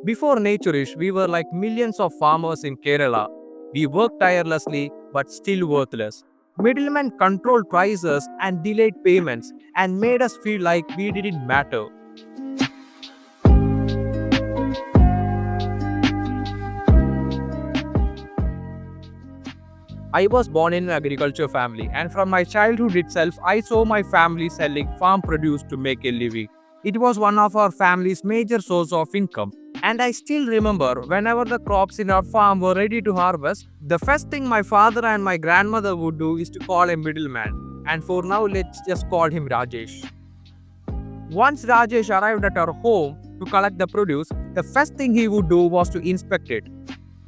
Before Naturish, we were like millions of farmers in Kerala. We worked tirelessly but still worthless. Middlemen controlled prices and delayed payments and made us feel like we didn't matter. I was born in an agriculture family, and from my childhood itself, I saw my family selling farm produce to make a living. It was one of our family's major source of income. And I still remember whenever the crops in our farm were ready to harvest, the first thing my father and my grandmother would do is to call a middleman. And for now, let's just call him Rajesh. Once Rajesh arrived at our home to collect the produce, the first thing he would do was to inspect it.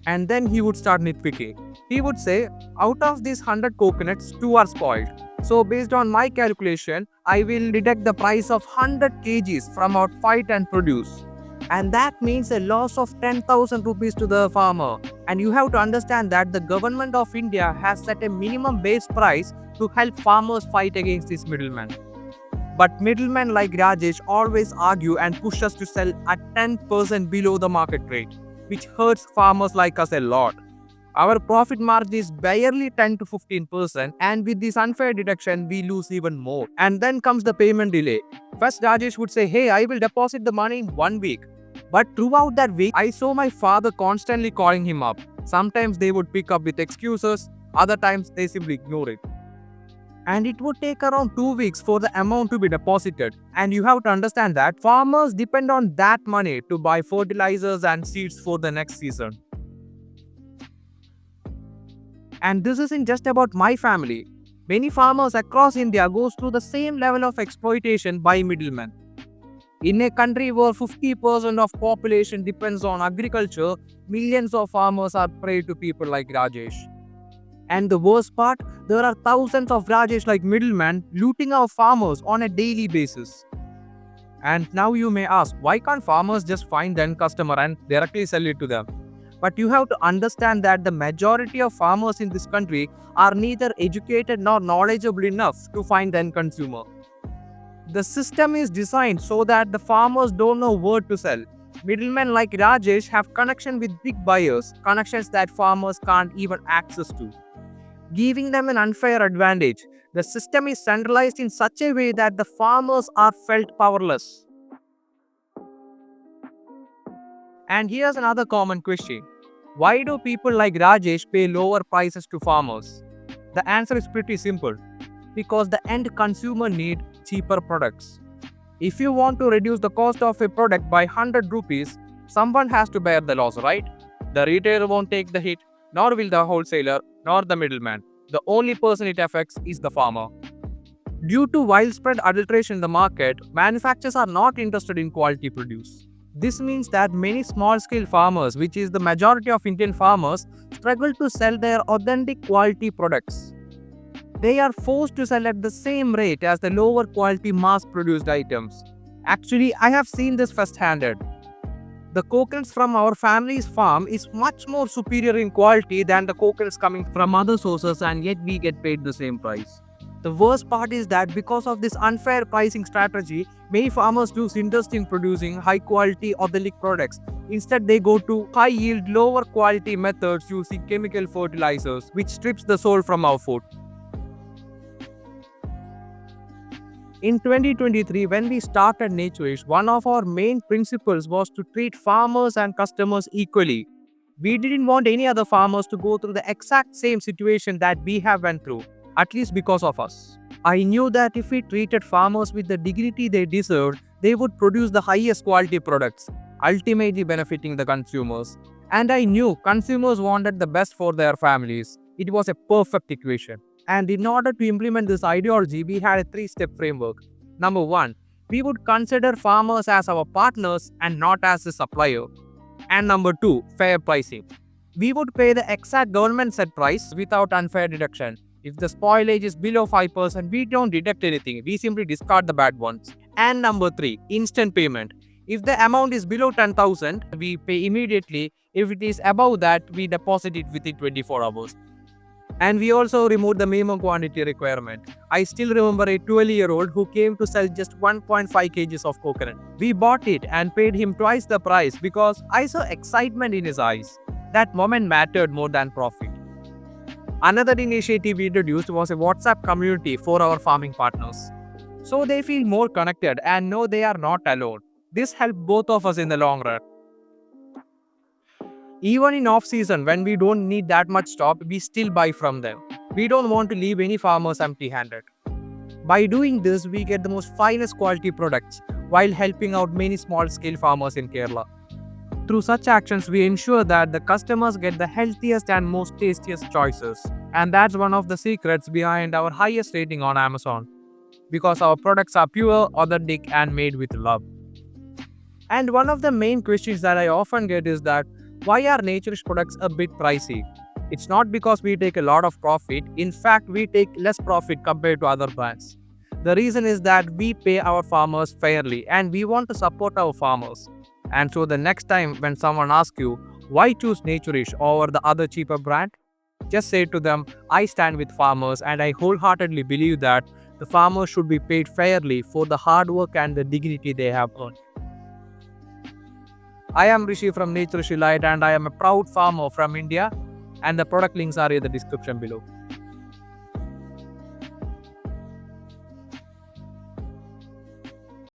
And then he would start nitpicking. He would say, out of these 100 coconuts, 2 are spoiled. So based on my calculation, I will deduct the price of 100 kgs from our fight and produce. And that means a loss of 10,000 rupees to the farmer. And you have to understand that the government of India has set a minimum base price to help farmers fight against this middleman. But middlemen like Rajesh always argue and push us to sell at 10% below the market rate, which hurts farmers like us a lot. Our profit margin is barely 10 to 15%, and with this unfair deduction, we lose even more. And then comes the payment delay. First, Rajesh would say, "Hey, I will deposit the money in 1 week." But throughout that week, I saw my father constantly calling him up. Sometimes they would pick up with excuses, other times they simply ignore it. And it would take around 2 weeks for the amount to be deposited. And you have to understand that farmers depend on that money to buy fertilizers and seeds for the next season. And this isn't just about my family. Many farmers across India goes through the same level of exploitation by middlemen. In a country where 50% of population depends on agriculture, millions of farmers are prey to people like Rajesh. And the worst part, there are thousands of Rajesh like middlemen looting our farmers on a daily basis. And now you may ask, why can't farmers just find the end customer and directly sell it to them? But you have to understand that the majority of farmers in this country are neither educated nor knowledgeable enough to find the end consumer. The system is designed so that the farmers don't know where to sell. Middlemen like Rajesh have connection with big buyers, connections that farmers can't even access to, giving them an unfair advantage. The system is centralized in such a way that the farmers are felt powerless. And here's another common question. Why do people like Rajesh pay lower prices to farmers? The answer is pretty simple. Because the end consumer need cheaper products. If you want to reduce the cost of a product by 100 rupees, someone has to bear the loss, right? The retailer won't take the hit, nor will the wholesaler, nor the middleman. The only person it affects is the farmer. Due to widespread adulteration in the market, manufacturers are not interested in quality produce. This means that many small-scale farmers, which is the majority of Indian farmers, struggle to sell their authentic quality products. They are forced to sell at the same rate as the lower quality mass-produced items. Actually, I have seen this firsthand. The coconuts from our family's farm is much more superior in quality than the coconuts coming from other sources, and yet we get paid the same price. The worst part is that because of this unfair pricing strategy, many farmers lose interest in producing high quality authentic products. Instead, they go to high yield, lower quality methods using chemical fertilizers, which strips the soul from our food. In 2023, when we started Naturish, one of our main principles was to treat farmers and customers equally. We didn't want any other farmers to go through the exact same situation that we have went through, at least because of us. I knew that if we treated farmers with the dignity they deserved, they would produce the highest quality products, ultimately benefiting the consumers. And I knew consumers wanted the best for their families. It was a perfect equation. And in order to implement this ideology, we had a 3-step framework. Number 1, we would consider farmers as our partners and not as a supplier. And number 2, fair pricing. We would pay the exact government set price without unfair deduction. If the spoilage is below 5%, we don't deduct anything. We simply discard the bad ones. And number 3, instant payment. If the amount is below 10,000, we pay immediately. If it is above that, we deposit it within 24 hours. And we also removed the minimum quantity requirement. I still remember a 12-year-old who came to sell just 1.5 kgs of coconut. We bought it and paid him twice the price because I saw excitement in his eyes. That moment mattered more than profit. Another initiative we introduced was a WhatsApp community for our farming partners. So they feel more connected and know they are not alone. This helped both of us in the long run. Even in off season, when we don't need that much stock, we still buy from them. We don't want to leave any farmers empty handed. By doing this, we get the most finest quality products while helping out many small scale farmers in Kerala. Through such actions, we ensure that the customers get the healthiest and most tastiest choices. And that's one of the secrets behind our highest rating on Amazon. Because our products are pure, authentic, and made with love. And one of the main questions that I often get is that why are Naturish products a bit pricey? It's not because we take a lot of profit. In fact, we take less profit compared to other brands. The reason is that we pay our farmers fairly and we want to support our farmers. And so the next time when someone asks you why choose Naturish over the other cheaper brand, just say to them, I stand with farmers and I wholeheartedly believe that the farmers should be paid fairly for the hard work and the dignity they have earned. I am Rishi from Naturish Elite and I am a proud farmer from India, and the product links are in the description below.